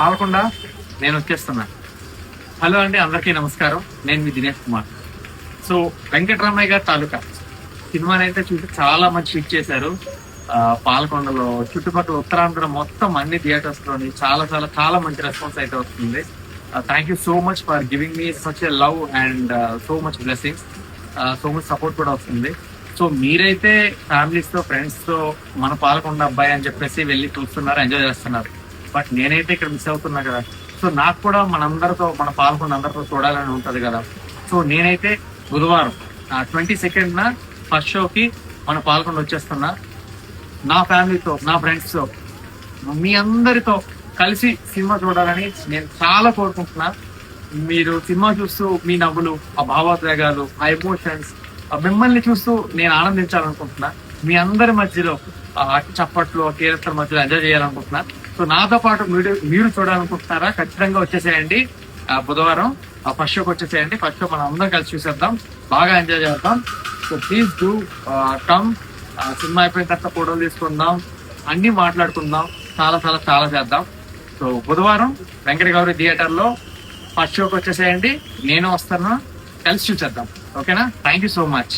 పాలకొండ నేను వచ్చేస్తున్నా. హలో అండి, అందరికీ నమస్కారం. నేను మీ దినేష్ కుమార్. సో వెంకటరామయ్య గారి తాలూకా సినిమాని అయితే చూసి చాలా మంచి హిట్ చేశారు. పాలకొండలో చుట్టుపక్కల ఉత్తరాంధ్ర మొత్తం అన్ని థియేటర్స్ లోని చాలా చాలా చాలా మంచి రెస్పాన్స్ అయితే వస్తుంది. Thank you so much for giving me such a love and so much blessings, so much support కూడా వస్తుంది. సో మీరైతే ఫ్యామిలీస్ తో ఫ్రెండ్స్ తో మన పాలకొండ అబ్బాయి అని చెప్పేసి వెళ్ళి చూస్తున్నారు, ఎంజాయ్ చేస్తున్నారు. బట్ నేనైతే ఇక్కడ మిస్ అవుతున్నా కదా. సో నాకు కూడా మనందరితో, మన పాలకొండ అందరితో చూడాలని ఉంటది కదా. సో నేనైతే బుధవారం 22nd ఫస్ట్ షోకి మన పాలకొండ వచ్చేస్తున్నా. నా ఫ్యామిలీతో, నా ఫ్రెండ్స్ తో, మీ అందరితో కలిసి సినిమా చూడాలని నేను చాలా కోరుకుంటున్నా. మీరు సినిమా చూస్తూ మీ నవ్వులు, ఆ భావోద్వేగాలు, ఆ ఎమోషన్స్ మిమ్మల్ని చూస్తూ నేను ఆనందించాలనుకుంటున్నా. మీ అందరి మధ్యలో చప్పట్లు, కీర్తన మధ్యలో ఎంజాయ్ చేయాలనుకుంటున్నా. సో నాతో పాటు మీరు చూడాలనుకుంటున్నారా? ఖచ్చితంగా వచ్చేసేయండి. బుధవారం ఫస్ట్ షోకి వచ్చేసేయండి. ఫస్ట్ షో మనం అందరం కలిసి చూసేద్దాం, బాగా ఎంజాయ్ చేద్దాం. So please do come. Cinema అయిపోయిన తర్వాత ఫోటోలు తీసుకుందాం, అన్ని మాట్లాడుకుందాం, చాలా చాలా చాలా చేద్దాం. సో బుధవారం వెంకట గౌరి థియేటర్ లో ఫస్ట్ షోకి వచ్చేసేయండి. నేను వస్తాను, కలిసి చూసేద్దాం. ఓకేనా? Thank you so much.